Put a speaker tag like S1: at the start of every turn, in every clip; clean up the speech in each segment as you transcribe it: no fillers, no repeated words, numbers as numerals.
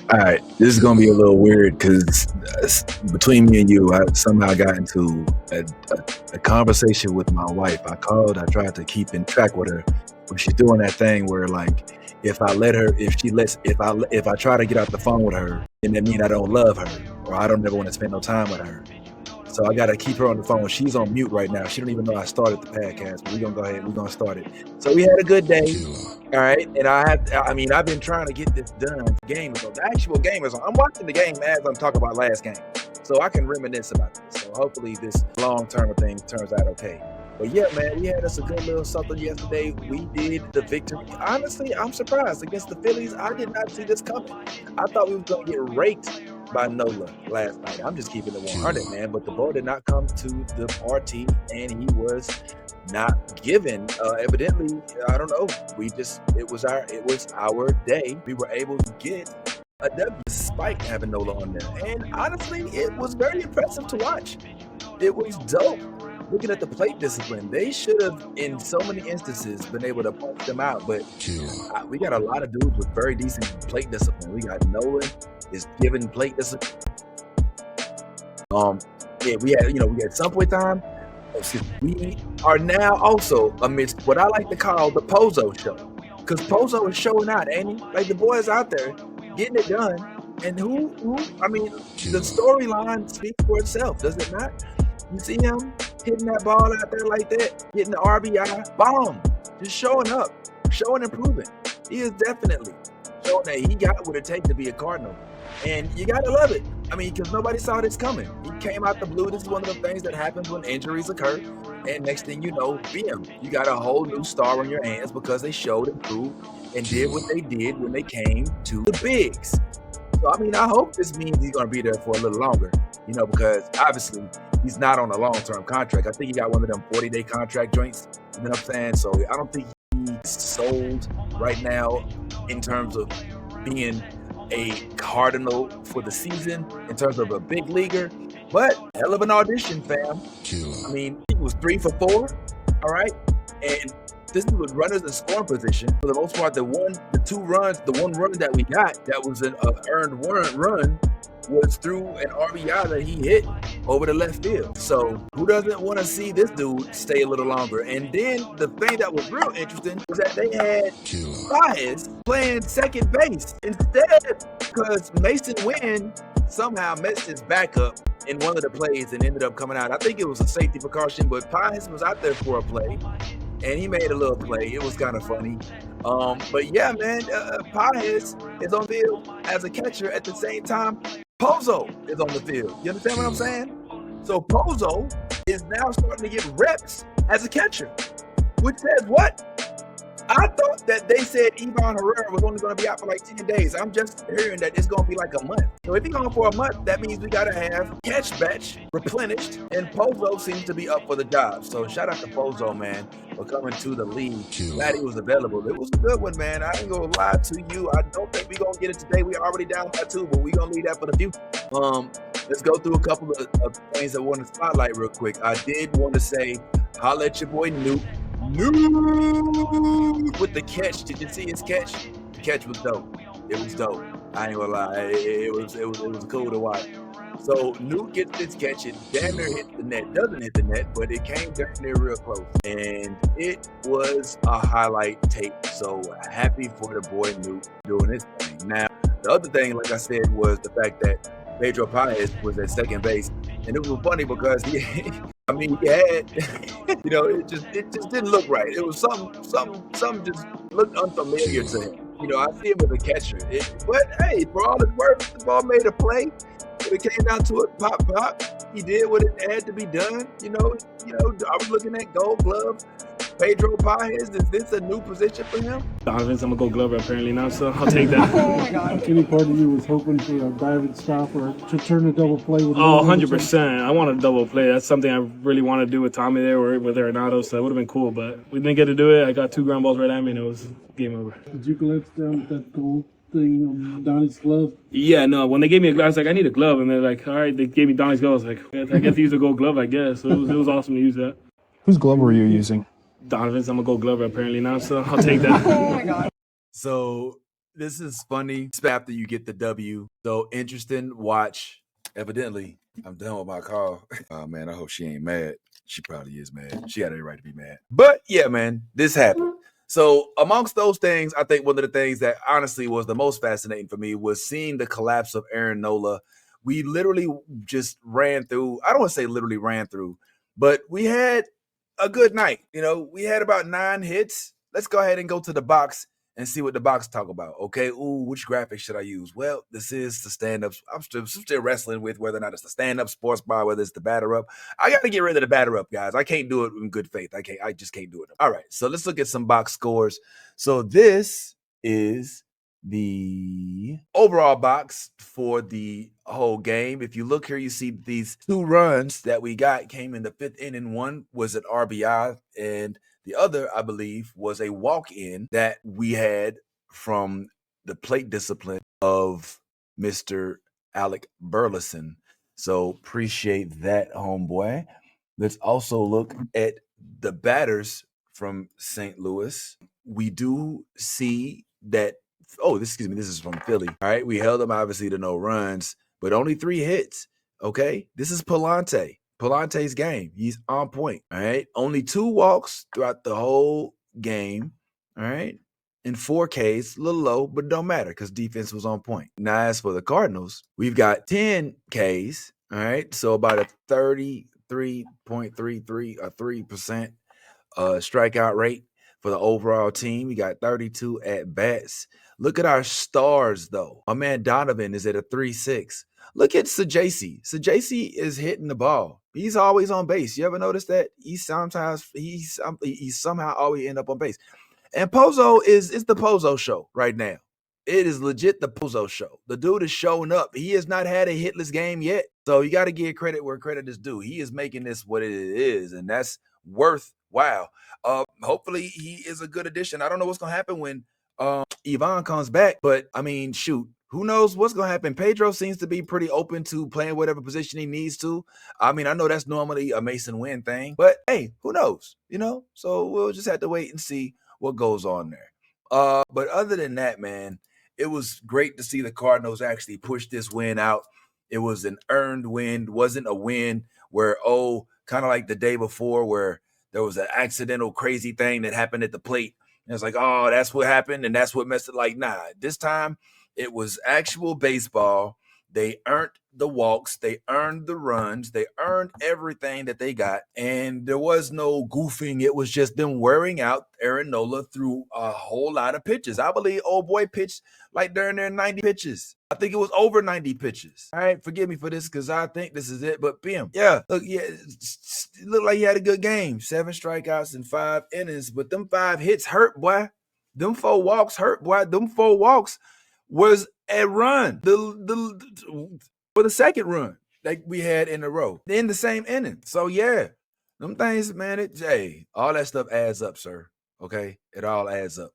S1: All right, this is gonna be a little weird because between me and you, I somehow got into a conversation with my wife. I called, I tried to keep in track with her, but she's doing that thing where like if I let her, if I try to get off the phone with her, then that mean I don't love her or I don't ever want to spend no time with her. So I gotta keep her on the phone. She's on mute right now. She don't even know I started the podcast. But we're gonna go ahead. We're gonna start it. So we had a good day. All right, and I've been trying to get this done. Game is on. The actual game is on. I'm watching the game as I'm talking about last game, so I can reminisce about this. So hopefully this long-term thing turns out okay. But yeah, man, we had us a good little something yesterday. We did the victory. Honestly, I'm surprised against the Phillies. I did not see this coming. I thought we were gonna get raked by Nola last night. I'm just keeping it 100, man. But the ball did not come to the party, and he was not given. Evidently, I don't know. It was our day. We were able to get a W despite having Nola on there. And honestly, it was very impressive to watch. It was dope. Looking at the plate discipline, they should have, in so many instances, been able to punch them out. But we got a lot of dudes with very decent plate discipline. We got Nolan is giving plate discipline. We had some point time. We are now also amidst what I like to call the Pozo show, because Pozo is showing out, ain't he? Like the boys out there getting it done, and the storyline speaks for itself, does it not? You see him hitting that ball out there like that, getting the RBI, bomb, just showing up, showing improvement. He is definitely showing that he got what it takes to be a Cardinal. And you got to love it. Because nobody saw this coming. He came out the blue. This is one of the things that happens when injuries occur. And next thing you know, bam, you got a whole new star on your hands because they showed, improved, and did what they did when they came to the bigs. So, I hope this means he's going to be there for a little longer, because obviously he's not on a long-term contract. I think he got one of them 40-day contract joints, you know what I'm saying? So I don't think he's sold right now in terms of being a Cardinal for the season, in terms of a big leaguer. But hell of an audition, fam. He was 3 for 4, all right? And this is with runners in scoring position. For the most part, the one run that we got that was an earned run was through an RBI that he hit over the left field. So who doesn't want to see this dude stay a little longer? And then the thing that was real interesting was that they had Baez playing second base instead, because Mason Wynn somehow messed his back up in one of the plays and ended up coming out. I think it was a safety precaution, but Baez was out there for a play, and he made a little play. It was kind of funny. But yeah, man, Baez is on the field as a catcher at the same time Pozo is on the field. You understand what I'm saying? So Pozo is now starting to get reps as a catcher, which says what? I thought that they said Ivan Herrera was only going to be out for like 10 days. I'm just hearing that it's going to be like a month. So if he's going for a month, that means we got to have catch batch replenished, and Pozo seems to be up for the job. So shout out to Pozo, man, for coming to the league. Glad he was available. It was a good one, man. I ain't going to lie to you. I don't think we're going to get it today. We're already down by 2, but we're going to leave that for the future. Let's go through a couple of things I want to spotlight real quick. I did want to say, holla at your boy Nuke with the catch. Did you see his catch? The catch was dope. It was dope. I ain't gonna lie. It was cool to watch. So Nuke gets this catch. It damn near hit the net. Doesn't hit the net, but it came damn near real close. And it was a highlight tape. So happy for the boy Nuke doing his thing. Now, the other thing, like I said, was the fact that Pedro Paez was at second base. And it was funny because he had, it just didn't look right. It was something just looked unfamiliar to him. I see him as a catcher. But hey, for all it's worth, the ball made a play. When it came down to it, pop. He did what it had to be done. I was looking at Gold Glove. Pedro Paez, is this a new position for him?
S2: Donovan's, I'm a Gold Glover apparently now, so I'll take that.
S3: Oh my God. Any part of you was hoping for a diving stop or to turn a double play with
S2: 100%. I want a double play. That's something I really want to do with Tommy there or with Arenado, so it would have been cool, but we didn't get to do it. I got 2 ground balls right at me and it was game over.
S3: Did you glance down at that gold thing on Donnie's glove?
S2: Yeah, no, when they gave me a glove, I was like, I need a glove, and they're like, all right, they gave me Donnie's glove. I was like, I get to use a Gold Glove, I guess. So it was awesome to use that.
S4: Whose glove were you using?
S2: Donovan's, I'm a Gold Glover apparently now, so I'll take that.
S3: Oh my God.
S1: So This is funny. After you get the W. So interesting watch. Evidently, I'm done with my call. Oh man, I hope she ain't mad. She probably is mad. She got every right to be mad. But yeah, man, this happened. So amongst those things, I think one of the things that honestly was the most fascinating for me was seeing the collapse of Aaron Nola. We literally just ran through, I don't want to say literally ran through, but we had a good night. You know, we had about 9 hits. Let's go ahead and go to the box and see what the box talk about. Okay, which graphic should I use? Well, this is the stand-up. I'm still wrestling with whether or not it's the stand-up sports bar, whether it's the batter up. I got to get rid of the batter up, guys. I can't do it in good faith. I just can't do it. All right, so let's look at some box scores. So this is the overall box for the whole game. If you look here, you see these 2 runs that we got came in the 5th inning. One was an RBI, and the other, I believe, was a walk-in that we had from the plate discipline of Mr. Alec Burleson. So appreciate that, homeboy. Let's also look at the batters from St. Louis. We do see that, this is from Philly. All right, we held them obviously to no runs, but only 3 hits. Okay, this is Palante's game. He's on point. All right. Only 2 walks throughout the whole game. All right. And 4 Ks, a little low, but don't matter because defense was on point. Now, as for the Cardinals, we've got 10 Ks. All right. So about a 33.33 or 3% strikeout rate for the overall team. We got 32 at bats. Look at our stars, though. My man Donovan is at a 3.6. Look at Sajasi. Sajasi is hitting the ball. He's always on base. You ever notice that? He's somehow always end up on base. And Pozo is the Pozo show right now. It is legit the Pozo show. The dude is showing up. He has not had a hitless game yet. So you got to give credit where credit is due. He is making this what it is, and that's worthwhile. Hopefully he is a good addition. I don't know what's going to happen when Ivan comes back, but I mean, shoot, who knows what's going to happen? Pedro seems to be pretty open to playing whatever position he needs to. I mean, I know that's normally a Mason Wynn thing, but hey, who knows? You know, so we'll just have to wait and see what goes on there. But other than that, man, it was great to see the Cardinals actually push this win out. It was an earned win, wasn't a win where, kind of like the day before where there was an accidental crazy thing that happened at the plate. And it's like, oh, that's what happened and that's what messed it. Like, nah, this time it was actual baseball. They earned the walks. They earned the runs. They earned everything that they got. And there was no goofing. It was just them wearing out Aaron Nola through a whole lot of pitches. I believe old boy pitched like during their 90 pitches. I think it was over 90 pitches. All right, forgive me for this because I think this is it. But bam, yeah, look, yeah, it looked like he had a good game. 7 strikeouts in 5 innings. But them 5 hits hurt, boy. Them 4 walks hurt, boy. Them 4 walks was a run. For the second run like we had in a row in the same inning. So yeah, them things, man, all that stuff adds up, sir. Okay, it all adds up.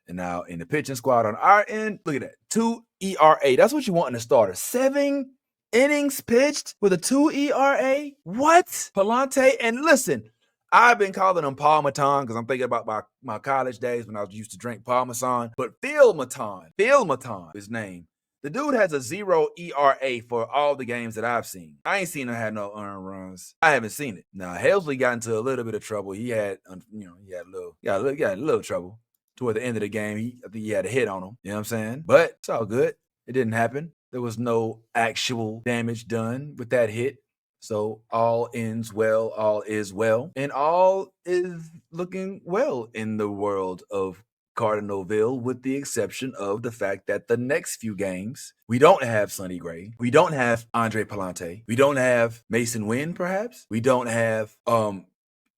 S1: And now in the pitching squad on our end, look at that, 2 ERA. That's what you want in a starter. 7 innings pitched with a 2 ERA. What? Palante, and listen, I've been calling him Parmesan because I'm thinking about my college days when I used to drink Parmesan. But Phil Maton, his name. The dude has a 0 ERA for all the games that I've seen. I ain't seen him have no earned runs. I haven't seen it. Now, Helsley got into a little bit of trouble. He had a little trouble toward the end of the game. I think he had a hit on him. You know what I'm saying? But it's all good. It didn't happen. There was no actual damage done with that hit. So all ends well, all is well, and all is looking well in the world of Cardinalville, with the exception of the fact that the next few games, we don't have Sonny Gray. We don't have Andre Palante. We don't have Mason Wynn, perhaps. We don't have Ivan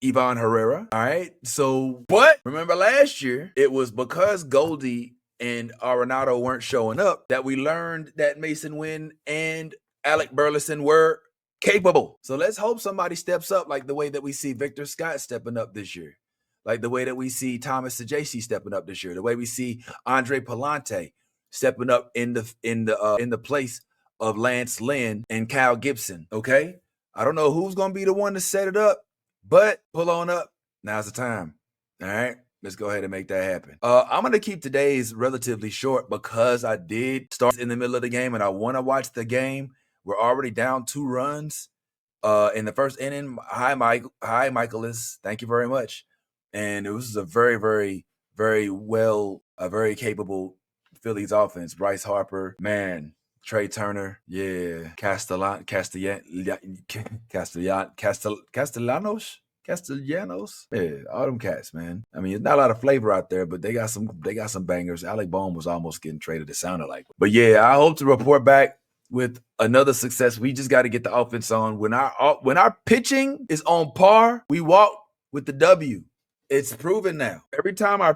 S1: Herrera. All right. So, but remember last year, it was because Goldie and Arenado weren't showing up that we learned that Mason Wynn and Alec Burleson were capable. So let's hope somebody steps up like the way that we see Victor Scott stepping up this year. Like the way that we see Thomas Sajasi stepping up this year, the way we see Andre Palante stepping up in the place of Lance Lynn and Kyle Gibson. Okay, I don't know who's gonna be the one to set it up, but pull on up. Now's the time. All right, Let's go ahead and make that happen. I'm going to keep today's relatively short because I did start in the middle of the game and I want to watch the game. We're already down 2 runs in the first inning. Hi, Michaelis. Thank you very much. And it was a very, very, very very capable Phillies offense. Bryce Harper, man. Trey Turner, yeah. Castellanos, yeah, all them cats, man. I mean, it's not a lot of flavor out there, but they got some bangers. Alec Bohm was almost getting traded. It sounded like, but yeah, I hope to report back with another success. We just got to get the offense on. When our pitching is on par, we walk with the W. It's proven now. Every time you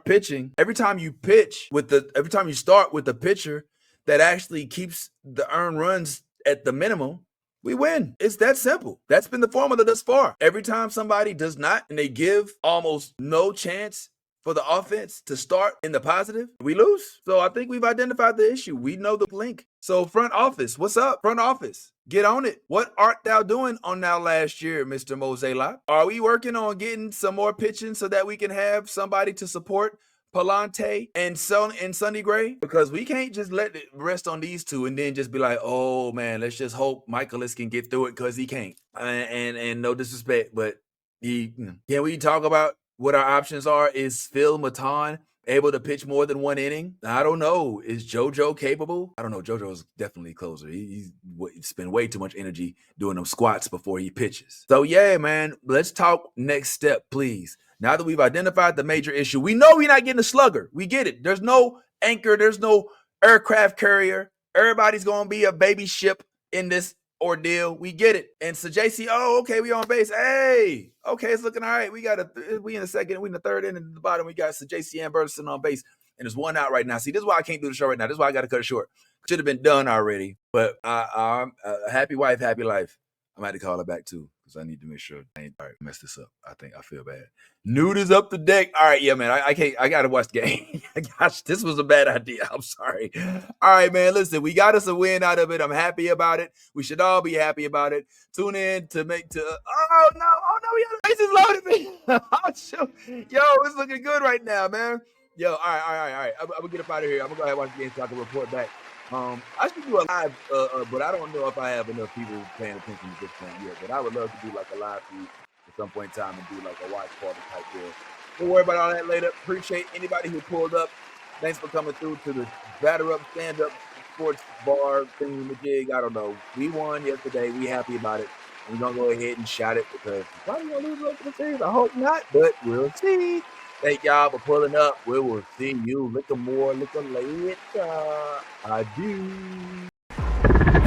S1: start with the pitcher that actually keeps the earned runs at the minimum, we win. It's that simple. That's been the formula thus far. Every time somebody does not and they give almost no chance for the offense to start in the positive, we lose. So I think we've identified the issue. We know the link. So front office, what's up? Front office, get on it. What art thou doing on now last year, Mr. Mosela? Are we working on getting some more pitching so that we can have somebody to support Palante and Sonny Gray? Because we can't just let it rest on these two and then just be like, oh man, let's just hope Michaelis can get through it, because he can't. And no disrespect, but can we talk about what our options are? Is Phil Maton able to pitch more than 1 inning? I don't know. Is JoJo capable? I don't know. JoJo's definitely a closer. He's spent way too much energy doing them squats before he pitches. So yeah, man, let's talk next step, please. Now that we've identified the major issue, we know we're not getting a slugger. We get it. There's no anchor. There's no aircraft carrier. Everybody's going to be a baby ship in this ordeal. We get it. And so JC, oh, okay, we on base. Hey, okay, it's looking all right. We in the second, we in the third inning at the bottom. We got JC Anderson on base, and there's 1 out right now. See, this is why I can't do the show right now. This is why I got to cut it short. Should have been done already. But I'm happy wife, happy life. I might have to call her back too, because I need to make sure I ain't mess this up. I feel bad. Nude is up the deck. All right, yeah, man. I gotta watch the game. Gosh, this was a bad idea. I'm sorry. All right, man. Listen, we got us a win out of it. I'm happy about it. We should all be happy about it. Tune in to oh no, we got the bases loaded, man. Oh, shoot. Yo, it's looking good right now, man. Yo, all right. I'm gonna get up out of here. I'm gonna go ahead and watch the game so I can report back. I should do a live, but I don't know if I have enough people paying attention at this point yet. But I would love to do like a live feed at some point in time and do like a watch party type deal. We'll worry about all that later. Appreciate anybody who pulled up. Thanks for coming through to the batter up, stand up sports bar thing, the jig. I don't know. We won yesterday. We happy about it. And we're gonna go ahead and shout it because we're probably gonna lose the rest of the series. I hope not, but we'll see. Thank y'all for pulling up. We will see you. Look more. Look later. I do.